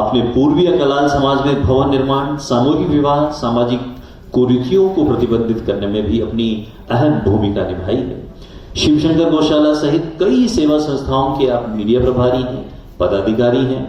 आपने पूर्वीय कलाल समाज में भवन निर्माण, सामूहिक विवाह, सामाजिक कुरीतियों को प्रतिबंधित करने में भी अपनी अहम भूमिका निभाई है। शिवशंकर गौशाला सहित कई सेवा संस्थाओं के आप मीडिया प्रभारी हैं, पदाधिकारी हैं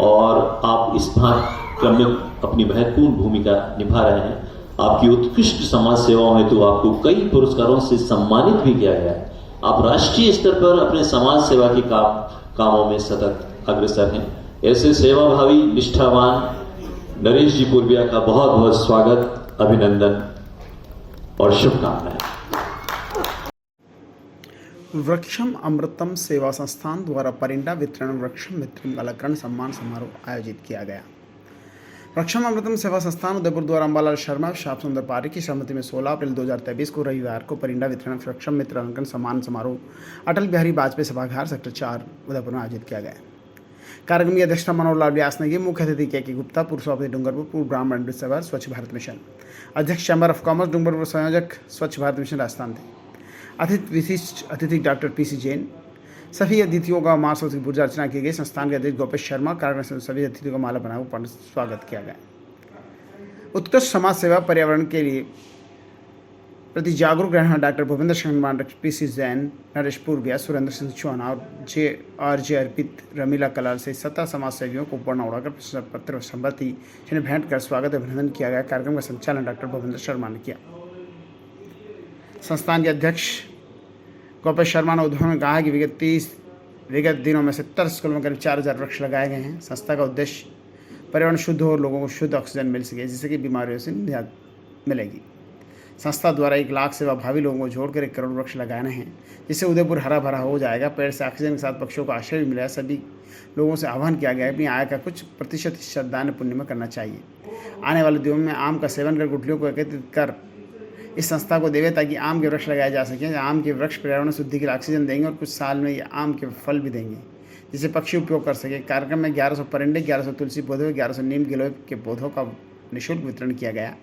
और आप इस क्रम में अपनी महत्वपूर्ण भूमिका निभा रहे हैं। आपकी उत्कृष्ट समाज सेवाओं हेतु आपको कई पुरस्कारों से सम्मानित भी किया गया है। आप राष्ट्रीय स्तर पर अपने समाज सेवा के कामों में सतत अग्रसर हैं। ऐसे सेवाभावी निष्ठावान नरेश जी पूर्विया का बहुत बहुत स्वागत, अभिनंदन और शुभकामनाएं। वृक्षम अमृतम सेवा संस्थान द्वारा परिंदा वितरण वृक्षम मित्रम अलंकरण सम्मान समारोह आयोजित किया गया। वृक्षम अमृतम सेवा संस्थान उदयपुर द्वारा अम्बालाल शर्मा, श्याम सुंदर पारिक की सहमति में 16 अप्रैल 2023 को रविवार को परिंदा वितरण वृक्षम मित्र अलंकरण सम्मान समारोह अटल बिहारी वाजपेयी सभागार सेक्टर 4 उदयपुर में आयोजित किया गया। कार्यक्रम की अध्यक्षता मनोहर लाल व्यास ने की। मुख्य अतिथि के गुप्ता, पूर्व सभापति डूंगरपुर, पूर्व ब्राह्मण अमृतसर स्वच्छ भारत मिशन, अध्यक्ष चैम्बर ऑफ कॉमर्स डूंगरपुर, संयोजक स्वच्छ भारत मिशन राजस्थान थे। विशिष्ट अतिथि डॉक्टर पीसी जैन। सभी अतिथियों का महासौथ की पूजा अर्चना की गई। संस्थान के अध्यक्ष गोपेश शर्मा, कार्यक्रम सभी अतिथियों को माला बनाकर स्वागत किया गया। उत्कृष्ट समाज सेवा पर्यावरण के लिए प्रति जागरूक रहना डॉक्टर भूपेंद्र शर्मा, पीसी जैन, नरेश पूर्विया, सुरेंद्र सिंह चौहान और जे अर्पित, रमीला कलाल से 17 समाज सेवियों को ऊपर उड़ाकर प्रशस्ति पत्र संपत्ति भेंट कर स्वागत अभिनंदन किया गया। कार्यक्रम का संचालन डॉक्टर भूपेंद्र शर्मा ने किया। संस्थान के अध्यक्ष गोपेश शर्मा ने उद्योग में कहा कि विगत दिनों में 70 स्कूलों में करीब 4000 वृक्ष लगाए गए हैं। संस्था का उद्देश्य पर्यावरण शुद्ध हो और लोगों को शुद्ध ऑक्सीजन मिल सके, जिससे कि बीमारियों से निजात मिलेगी। संस्था द्वारा 1 लाख सेवाभावी लोगों को जोड़कर 1 करोड़ वृक्ष लगाने हैं, जिससे उदयपुर हरा भरा हो जाएगा। पेड़ से ऑक्सीजन के साथ पक्षियों को आश्रय भी मिलेगा। सभी लोगों से आह्वान किया गया है अपनी आय का कुछ प्रतिशत हिस्सा दान पुण्य में करना चाहिए। आने वाले दिनों में आम का सेवन कर गुठलियों को एकत्रित कर इस संस्था को देवे, ताकि आम के वृक्ष लगाए जा सकें। आम के वृक्ष पर्यावरण शुद्धि के लिए ऑक्सीजन देंगे और कुछ साल में ये आम के फल भी देंगे, जिसे पक्षी उपयोग कर सके। कार्यक्रम में 1100 परिंदे, 1100 तुलसी पौधे, 1100 नीम गिलोय के पौधों का निःशुल्क वितरण किया गया।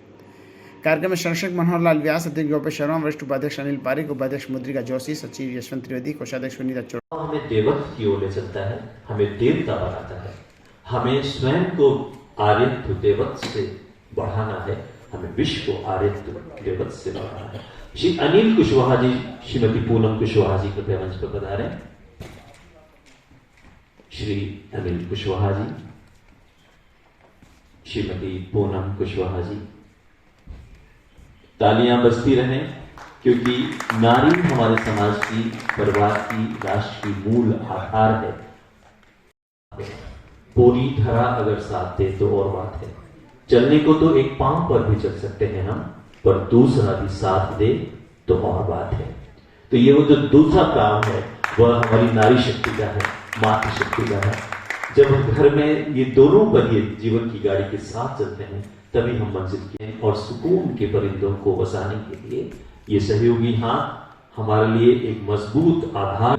कार्यक्रम में संरक्षक मनोहर लाल व्यास, अध्यक्ष गोपेश शर्मा, वरिष्ठ उपाध्यक्ष अनिल पारिक, उपाध्यक्ष मुद्रिका जोशी, सचिव यशवंत त्रिवेदी, कोषाध्यक्ष सुनीता चौड़ा। हमें देवत्व की ओर ले चलता है, हमें देवता बनाता है, हमें स्वयं को आर्यत्व देवत्व से बढ़ाना है, हमें विश्व को आर्यत्व देवत्व से बढ़ाना है। श्री अनिल कुशवाहा जी, श्रीमती पूनम कुशवाहा जी कृपया मंच पर पधारें। श्री अनिल कुशवाहा जी, श्रीमती पूनम कुशवाहा जी, तालियां बजती रहें, क्योंकि नारी हमारे समाज की, परिवार की, राष्ट्र की मूल आधार है। पूरी धरा अगर साथ दे तो और बात है। चलने को तो एक पांव पर भी चल सकते हैं हम, पर दूसरा भी साथ दे तो और बात है। तो ये वो जो दूसरा काम है वह हमारी नारी शक्ति का है, मातृशक्ति का है। जब हम घर में ये दोनों पहिए जीवन की गाड़ी के साथ चलते हैं, तभी हम मंजिल के और सुकून के परिंदों को बसाने के लिए ये सहयोगी हाथ हमारे लिए एक मजबूत आधार।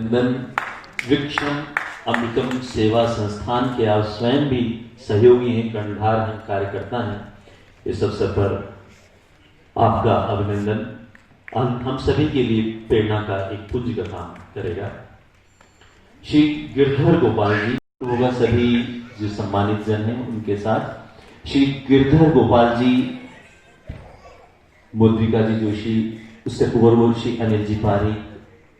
वृक्षम अमृतम सेवा संस्थान के आप स्वयं भी सहयोगी हैं, कर्णधार हैं, कार्यकर्ता हैं। इस अवसर पर आपका अभिनंदन हम सभी के लिए प्रेरणा का एक पुंज का काम करेगा। श्री गिरधर गोपाल जी होगा, सभी जो सम्मानित जन हैं उनके साथ श्री गिरधर गोपाल जी, मुद्रिका जी जोशी, उससे पूर्व श्री अनिल जी पारिक,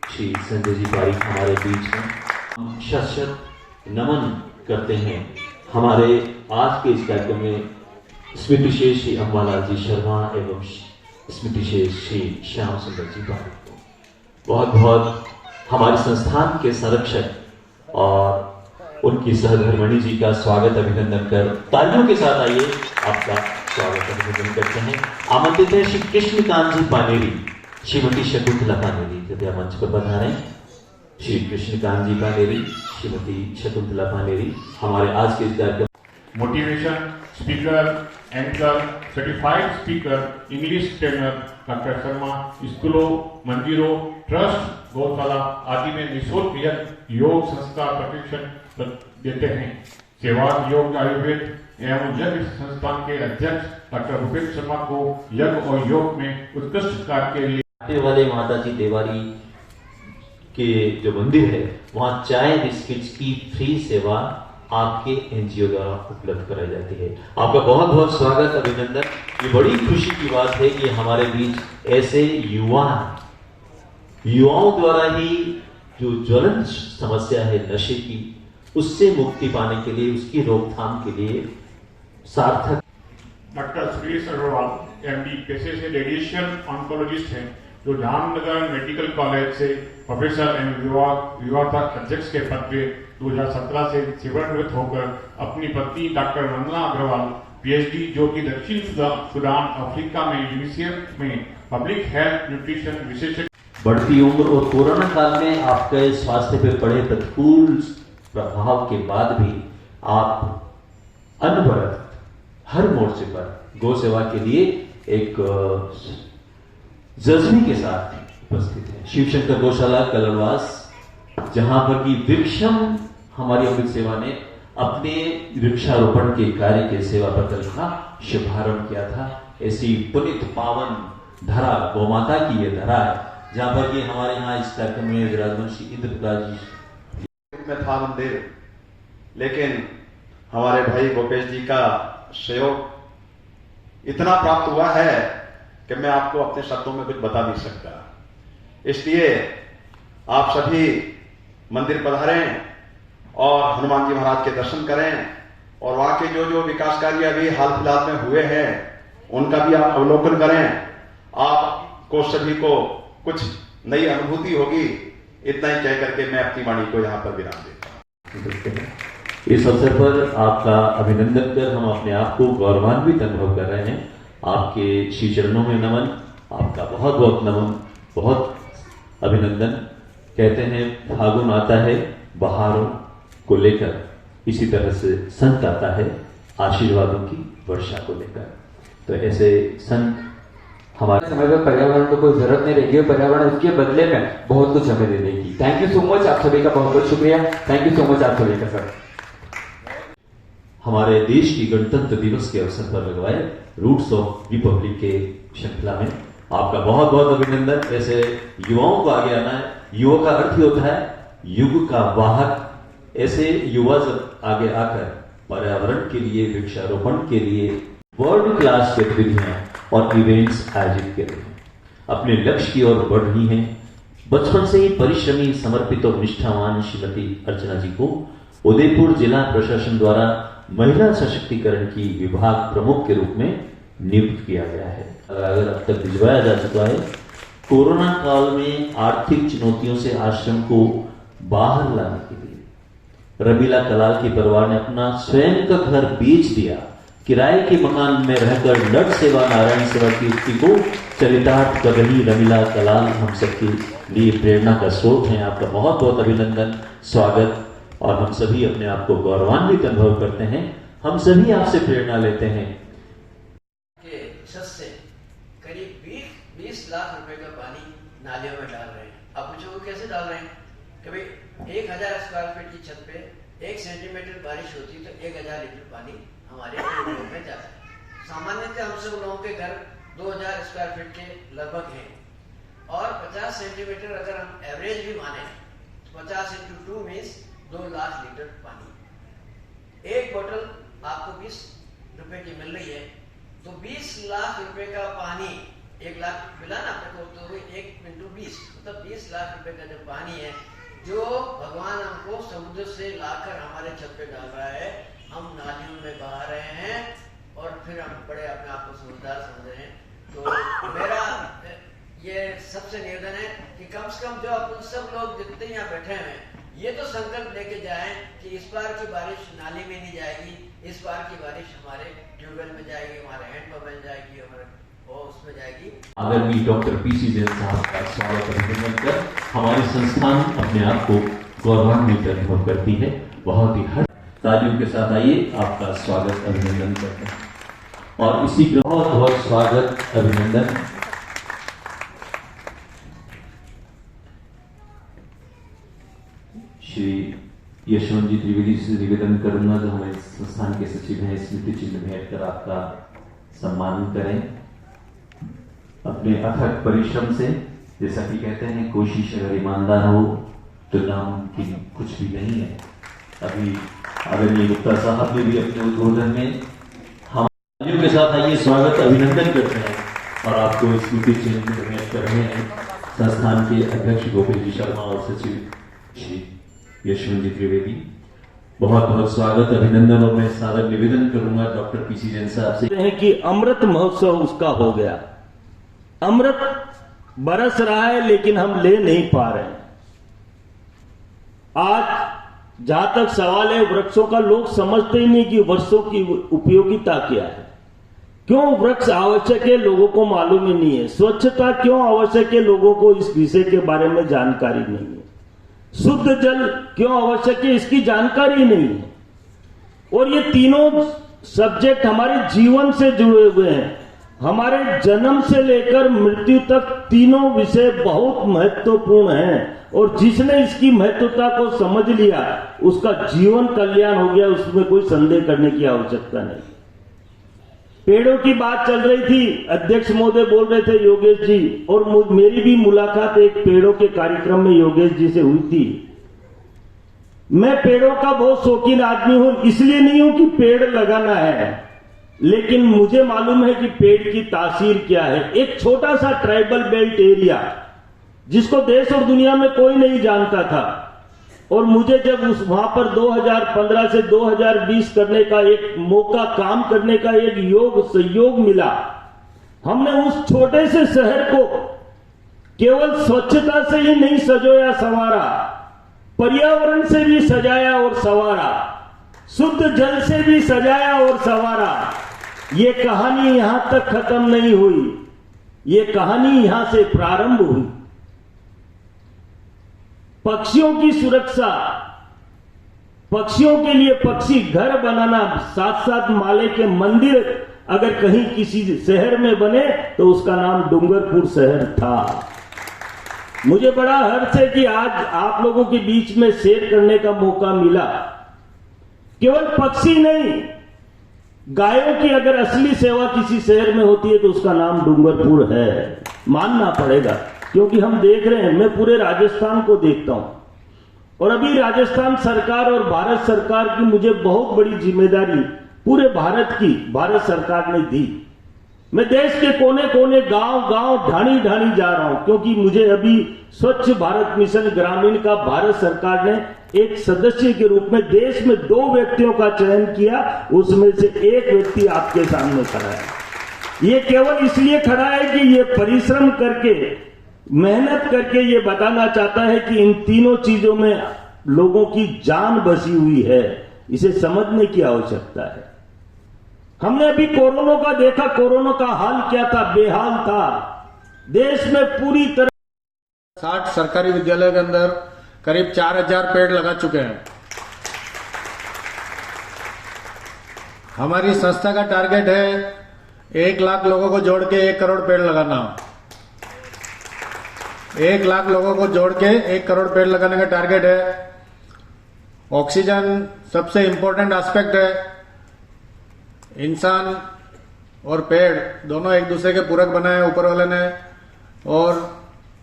श्री संजय जी पारिक हमारे बीच में। हम शत नमन करते हैं हमारे आज के इस कार्यक्रम में स्मृति शेष श्री अम्बालाल जी शर्मा एवं स्मृति शेष श्री श्याम सुंदर जी पारिक को बहुत बहुत हमारे संस्थान के संरक्षक और उनकी सहधर्मणी जी का स्वागत अभिनंदन कर तालियों के साथ आइए आपका स्वागत अभिनंदन करते हैं। आमंत्रित है श्री कृष्णकांत जी पानेरी, श्रीमती शकुंतला पानेरी कृपया मंच पर पधारें। श्री कृष्णकांत जी पानेरी, श्रीमती शकुंतला पानेरी हमारे आज के इस कार्यक्रम motivation speaker, anchor, certified speaker, English trainer doctor Sharma स्कूलों, मंदिरों, ट्रस्ट, गौशाला आदि में निःशुल्क योग संस्कार प्रशिक्षण देते हैं। सेवा योग आयुर्वेद एवं यज्ञ संस्थान के अध्यक्ष डॉक्टर भूपेश शर्मा को यज्ञ और योग में उत्कृष्ट कार्य के लिए वाले माता जी देवारी के जो मंदिर है वहाँ चाय बिस्किट्स की फ्री सेवा आपके एनजीओ द्वारा उपलब्ध कराई जाती है। आपका बहुत बहुत स्वागत, अभिनंदन। ये बड़ी खुशी की बात है कि हमारे बीच ऐसे युवाओं द्वारा ही जो ज्वलंत समस्या है नशे की, उससे मुक्ति पाने के लिए, उसकी रोकथाम के लिए सार्थक। डॉक्टर सुरेश अग्रवाल एमडी पेशे से रेडिएशन ऑन्कोलॉजिस्ट हैं, जो जामनगर मेडिकल कॉलेज से प्रोफेसर एंड विभाग अध्यक्ष के पद पे 2017 से सेवानिवृत्त होकर अपनी पत्नी डॉक्टर वंदना अग्रवाल पीएचडी, जो कि दक्षिण सूडान अफ्रीका में यूनिसेफ में पब्लिक हेल्थ न्यूट्रिशन विशेषज्ञ। बढ़ती उम्र और कोरोना काल में आपके स्वास्थ्य पर पड़े प्रतिकूल प्रभाव के बाद भी आप अनवरत हर मोर्चे पर गौ सेवा के लिए एक जज्बे के साथ उपस्थित है। शिवशंकर गौशाला कलरवास, जहां पर की वृक्षम हमारी अमृत सेवा ने अपने वृक्षारोपण के कार्य के सेवा पत्र का शुभारंभ किया था। ऐसी पुनित पावन धरा गौमाता की ये धरा है, जहां पर कि हमारे यहाँ इस कार्यक्रम में विराजमान श्री इंद्रप्रकाश जी में था मंदिर, लेकिन हमारे भाई गोपेश जी का सहयोग इतना प्राप्त हुआ है कि मैं आपको अपने शब्दों में कुछ बता नहीं सकता। इसलिए आप सभी मंदिर पधारें और हनुमान जी महाराज के दर्शन करें, और वहां के जो जो विकास कार्य अभी हाल फिलहाल में हुए हैं उनका भी आप अवलोकन करें। आपको सभी को कुछ नई अनुभूति होगी। इतना ही कह करके मैं अपनी वाणी को यहाँ पर विराम देता हूँ। इस अवसर पर आपका अभिनंदन कर हम अपने आप को गौरवान्वित अनुभव कर रहे हैं। आपके श्री चरणों में नमन, आपका बहुत बहुत नमन, बहुत अभिनंदन। कहते हैं फागुन आता है बहारों को लेकर, इसी तरह से संत आता है आशीर्वादों की वर्षा को लेकर। तो ऐसे संत हमारे समय पर पर्यावरण को कोई जरूरत नहीं रहेगी, पर्यावरण उसके बदले में बहुत कुछ हमें दे देगी। थैंक यू सो मच, आप सभी का बहुत बहुत शुक्रिया। थैंक यू सो मच आप सभी का सर। हमारे देश की गणतंत्र दिवस के अवसर पर लगवाए रूट्स ऑफ रिपब्लिक के श्रृंखला में आपका बहुत बहुत अभिनंदन। ऐसे युवाओं को आगे आना है। युवा का अर्थ ही होता है युग का वाहक। ऐसे युवा जब आगे आकर पर्यावरण के लिए, वृक्षारोपण के लिए वर्ल्ड क्लास गतिविधियां और इवेंट्स आयोजित कर रहे हैं, अपने लक्ष्य की ओर बढ़ रही हैं। बचपन से ही परिश्रमी, समर्पित और निष्ठावान श्रीमती अर्चना जी को उदयपुर जिला प्रशासन द्वारा महिला सशक्तिकरण की विभाग प्रमुख के रूप में नियुक्त किया गया है। अगर अब तक भिजवाया जा चुका है। कोरोना काल में आर्थिक चुनौतियों से आश्रम को बाहर लाने के लिए रमीला कलाल के परिवार ने अपना स्वयं का घर बेच दिया। किराए के मकान में रहकर लड़ सेवा नारायण सेवा की युक्ति को चरितार्थ कर रही रमीला कलाल हम सबके लिए प्रेरणा का स्रोत है। आपका बहुत बहुत अभिनंदन, स्वागत। और हम सभी अपने आप को गौरवान्वित अनुभव करते हैं। हम सभी आपसे प्रेरणा लेते हैं। के से करीब 20 लाख रुपए का पानी नालियों में डाल रहे हैं। अब पूछो कैसे डाल रहे हैं कि भाई 1000 स्क्वायर फीट की छत पे 1 सेंटीमीटर बारिश होती तो 1000 लीटर पानी हमारे घरों में जाता है। सामान्यतः हम सब लोगों के घर 2000 स्क्वायर फीट के लगभग हैं, और 50 सेंटीमीटर अगर हम एवरेज भी माने, 50 × 2 मीन्स 2 लाख लीटर पानी। एक बोतल आपको 20 रुपए की मिल रही है, तो 20 लाख रुपए का पानी, 1 लाख मिला ना आपको, तो 1 × 20 मतलब 20 लाख रुपए का जो पानी है, जो भगवान हमको समुद्र से लाकर हमारे छत पे डाल रहा है, हम नालियों में बहा रहे हैं और फिर हम बड़े अपने आप को समझदार समझ रहे हैं। तो मेरा ये सबसे निवेदन है कि कम से कम जो अपन सब लोग जितने यहाँ बैठे हैं, ये तो संकल्प लेके जाएं कि इस बार की बारिश नाली में नहीं जाएगी, इस बार की बारिश हमारे ट्यूबवेल में जाएगी, हमारे हैंडपंप में जाएगी, हमारे उसमें जाएगी। आदरणीय डॉक्टर पीसी जैन साहब का स्वागत अभिनंदन कर हमारी संस्थान अपने आप को गौरवान्वित अनुभव करती है। बहुत ही हर तालियों के साथ आइए आपका स्वागत अभिनंदन करते हैं। और इसी बहुत बहुत स्वागत अभिनंदन श्री यशवंत जी त्रिवेदी से निवेदन करूंगा, जो हमारे संस्थान के सचिव हैं, स्मृति चिन्ह भेंट कर आपका सम्मान करें। अपने अथक परिश्रम से, जैसा कि कहते हैं, कोशिश अगर ईमानदार हो तो नाम की कुछ भी नहीं है। अभी आदरणीय गुप्ता साहब ने भी अपने उद्बोधन में हम के साथ आइए स्वागत अभिनंदन करते हैं और आपको स्मृति चिन्ह में भेंट कर रहे हैं संस्थान के अध्यक्ष गोविंद जी शर्मा और सचिव श्री यशवंत जी त्रिवेदी। बहुत बहुत स्वागत अभिनंदन और मैं सादर निवेदन करूंगा डॉक्टर पीसी जैन साहब से हैं कि अमृत महोत्सव उसका हो गया। अमृत बरस रहा है लेकिन हम ले नहीं पा रहे हैं। आज जहां तक सवाल है वृक्षों का, लोग समझते ही नहीं कि वृक्षों की उपयोगिता क्या है, क्यों वृक्ष आवश्यक है, लोगों को मालूम ही नहीं है। स्वच्छता क्यों आवश्यक है, लोगों को इस विषय के बारे में जानकारी नहीं है। शुद्ध जल क्यों आवश्यक है, इसकी जानकारी नहीं है। और ये तीनों सब्जेक्ट हमारे जीवन से जुड़े हुए हैं। हमारे जन्म से लेकर मृत्यु तक तीनों विषय बहुत महत्वपूर्ण हैं और जिसने इसकी महत्वता को समझ लिया उसका जीवन कल्याण हो गया, उसमें कोई संदेह करने की आवश्यकता नहीं। पेड़ों की बात चल रही थी, अध्यक्ष महोदय बोल रहे थे योगेश जी, और मेरी भी मुलाकात एक पेड़ों के कार्यक्रम में योगेश जी से हुई थी। मैं पेड़ों का बहुत शौकीन आदमी हूं, इसलिए नहीं हूं कि पेड़ लगाना है, लेकिन मुझे मालूम है कि पेड़ की तासीर क्या है। एक छोटा सा ट्राइबल बेल्ट एरिया जिसको देश और दुनिया में कोई नहीं जानता था, और मुझे जब उस वहां पर 2015 से 2020 करने का एक मौका, काम करने का एक सहयोग मिला, हमने उस छोटे से शहर को केवल स्वच्छता से ही नहीं सजोया संवारा, पर्यावरण से भी सजाया और संवारा, शुद्ध जल से भी सजाया और संवारा। ये कहानी यहां तक खत्म नहीं हुई, ये कहानी यहां से प्रारंभ हुई। पक्षियों की सुरक्षा, पक्षियों के लिए पक्षी घर बनाना, साथ साथ माले के मंदिर अगर कहीं किसी शहर में बने तो उसका नाम डूंगरपुर शहर था। मुझे बड़ा हर्ष है कि आज आप लोगों के बीच में शेयर करने का मौका मिला। केवल पक्षी नहीं, गायों की अगर असली सेवा किसी शहर में होती है तो उसका नाम डूंगरपुर है, मानना पड़ेगा। क्योंकि हम देख रहे हैं, मैं पूरे राजस्थान को देखता हूं, और अभी राजस्थान सरकार और भारत सरकार की मुझे बहुत बड़ी जिम्मेदारी पूरे भारत की भारत सरकार ने दी। मैं देश के कोने कोने, गांव गांव, ढाणी ढाणी जा रहा हूं, क्योंकि मुझे अभी स्वच्छ भारत मिशन ग्रामीण का भारत सरकार ने एक सदस्य के रूप में देश में 2 व्यक्तियों का चयन किया, उसमें से एक व्यक्ति आपके सामने खड़ा है। ये केवल इसलिए खड़ा है कि ये परिश्रम करके, मेहनत करके ये बताना चाहता है कि इन तीनों चीजों में लोगों की जान बसी हुई है, इसे समझने की आवश्यकता है। हमने अभी कोरोना का देखा, कोरोना का हाल क्या था, बेहाल था। देश में पूरी तरह 60 सरकारी विद्यालय के अंदर करीब 4000 पेड़ लगा चुके हैं। हमारी संस्था का टारगेट है 1 लाख लोगों को जोड़ के 1 करोड़ पेड़ लगाना। 1 लाख लोगों को जोड़ के 1 करोड़ पेड़ लगाने का टारगेट है। ऑक्सीजन सबसे इंपॉर्टेंट एस्पेक्ट है। इंसान और पेड़ दोनों एक दूसरे के पूरक बनाए ऊपर वाले ने, और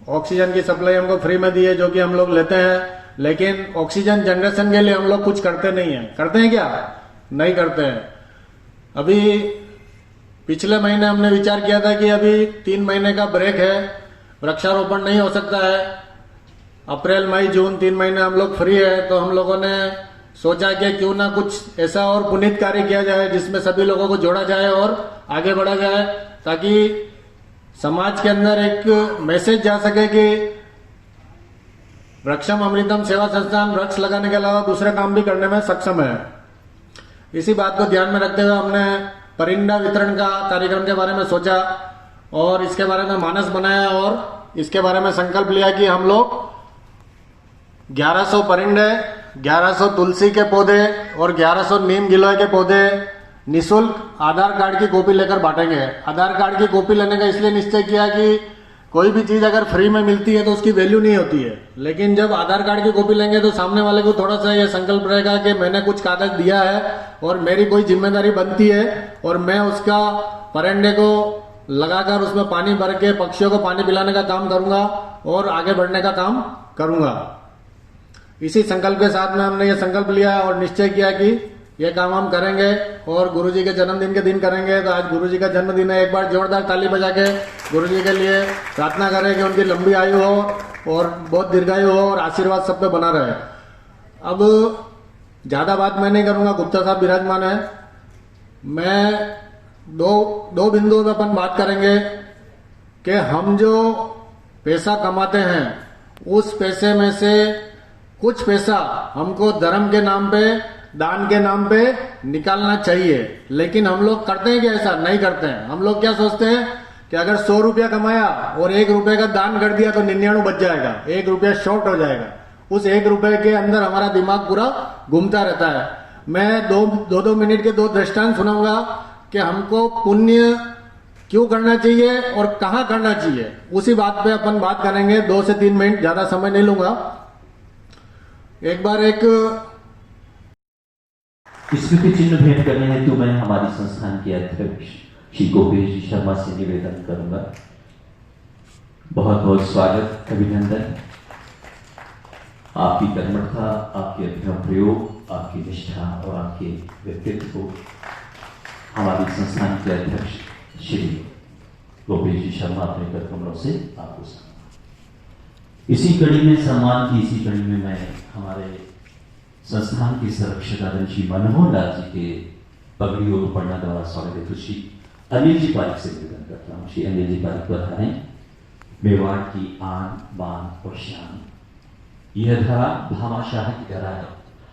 ऑक्सीजन की सप्लाई हमको फ्री में दी है जो कि हम लोग लेते हैं, लेकिन ऑक्सीजन जनरेशन के लिए हम लोग कुछ करते नहीं है। करते हैं क्या? नहीं करते हैं। अभी पिछले महीने हमने विचार किया था कि अभी 3 महीने का ब्रेक है, वृक्षारोपण नहीं हो सकता है। अप्रैल मई जून 3 महीने हम लोग फ्री है, तो हम लोगों ने सोचा कि क्यों ना कुछ ऐसा और पुनीत कार्य किया जाए जिसमें सभी लोगों को जोड़ा जाए और आगे बढ़ा जाए, ताकि समाज के अंदर एक मैसेज जा सके कि वृक्षम अमृतम सेवा संस्थान वृक्ष लगाने के अलावा दूसरे काम भी करने में सक्षम है। इसी बात को ध्यान में रखते हुए हमने परिंदा वितरण का कार्यक्रम के बारे में सोचा और इसके बारे में मानस बनाया और इसके बारे में संकल्प लिया कि हम लोग 1100 परिंदे, 1100 तुलसी के पौधे और 1100 नीम गिलोय के पौधे निःशुल्क आधार कार्ड की कॉपी लेकर बांटेंगे। आधार कार्ड की कॉपी लेने का इसलिए निश्चय किया कि कोई भी चीज अगर फ्री में मिलती है तो उसकी वैल्यू नहीं होती है, लेकिन जब आधार कार्ड की कॉपी लेंगे तो सामने वाले को थोड़ा सा ये संकल्प रहेगा कि मैंने कुछ कागज दिया है और मेरी कोई जिम्मेदारी बनती है और मैं उसका परिंदे को लगाकर उसमें पानी भर के पक्षियों को पानी पिलाने का काम करूंगा और आगे बढ़ने का काम करूंगा। इसी संकल्प के साथ में हमने ये संकल्प लिया और निश्चय किया कि ये काम हम करेंगे और गुरुजी के जन्मदिन के दिन करेंगे। तो आज गुरुजी का जन्मदिन है, एक बार जोरदार ताली बजा के गुरुजी के लिए प्रार्थना करें कि उनकी लंबी आयु हो और बहुत दीर्घायु हो और आशीर्वाद सब पे बना रहे। अब ज्यादा बात मैं नहीं करूंगा, गुप्ता साहब विराजमान है। मैं दो बिंदुओं पे अपन बात करेंगे कि हम जो पैसा कमाते हैं उस पैसे में से कुछ पैसा हमको धर्म के नाम पे, दान के नाम पे निकालना चाहिए। लेकिन हम लोग करते हैं कि ऐसा नहीं करते हैं। हम लोग क्या सोचते हैं कि अगर 100 रुपया कमाया और 1 रुपए का दान कर दिया तो 99 बच जाएगा, 1 रुपया शॉर्ट हो जाएगा। उस 1 रुपए के अंदर हमारा दिमाग पूरा घूमता रहता है। मैं दो मिनट के 2 दृष्टांत सुनाऊंगा कि हमको पुण्य क्यों करना चाहिए और कहाँ करना चाहिए, उसी बात पे अपन बात करेंगे। 2 से 3 मिनट, ज्यादा समय नहीं लूंगा। एक बार एक स्मृति चिन्ह भेंट करने हेतु मैं हमारी संस्थान के अध्यक्ष श्री गोपेश जी शर्मा से निवेदन करूंगा। बहुत बहुत स्वागत, अभिनंदन। आपकी कर्मठता, आपके अभिनव प्रयोग, आपकी निष्ठा और आपके व्यक्तित्व को हमारी संस्थान के अध्यक्ष श्री गोपेश जी शर्मा अपने कर कमरों से आपको इसी कड़ी में सम्मान की इसी कड़ी में मैं हमारे संस्थान के संरक्षक आदरणीय श्री मनमोहन लाल जी के पगड़ी और पढ़ना द्वारा स्वागत हेतु श्री अनिल जी पारिक से निवेदन करता हूँ। श्री अनिल जी पारिक बताएं, मेवाड़ की आन बान और शान, यह धरा भामाशाह की धरा है।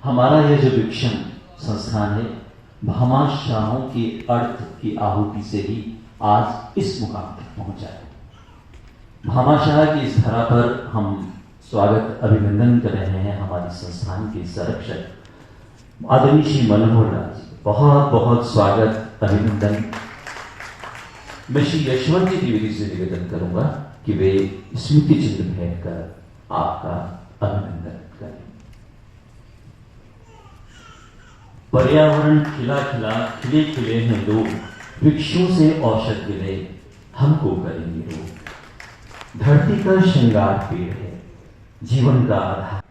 हमारा यह जो विक्षण संस्थान है भामाशाहों के अर्थ की आहुति से ही आज इस मुकाम तक पहुंचा है। भामाशाह की इस धरा पर हम स्वागत अभिनंदन कर रहे हैं हमारे संस्थान के संरक्षक आदरणीय श्री मनोहर लाल जी। बहुत बहुत स्वागत, अभिनंदन। मैं श्री यशवंत जी द्विवेदी से निवेदन करूंगा कि वे स्मृति चिन्ह भेंट कर आपका अभिनंदन करें। पर्यावरण खिला खिला खिले खिले हैं लोग, वृक्षों से औषध गिरे हमको करेंगे रोग। धरती का श्रृंगार पेड़ है, जीवन का आधार।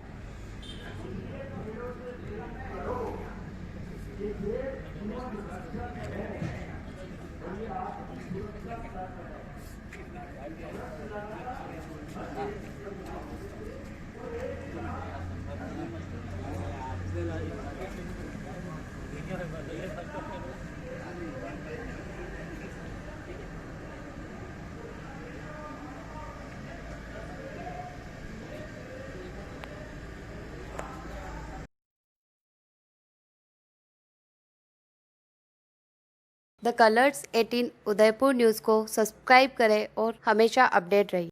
द कलर्स 18 उदयपुर न्यूज़ को सब्सक्राइब करें और हमेशा अपडेट रहिए।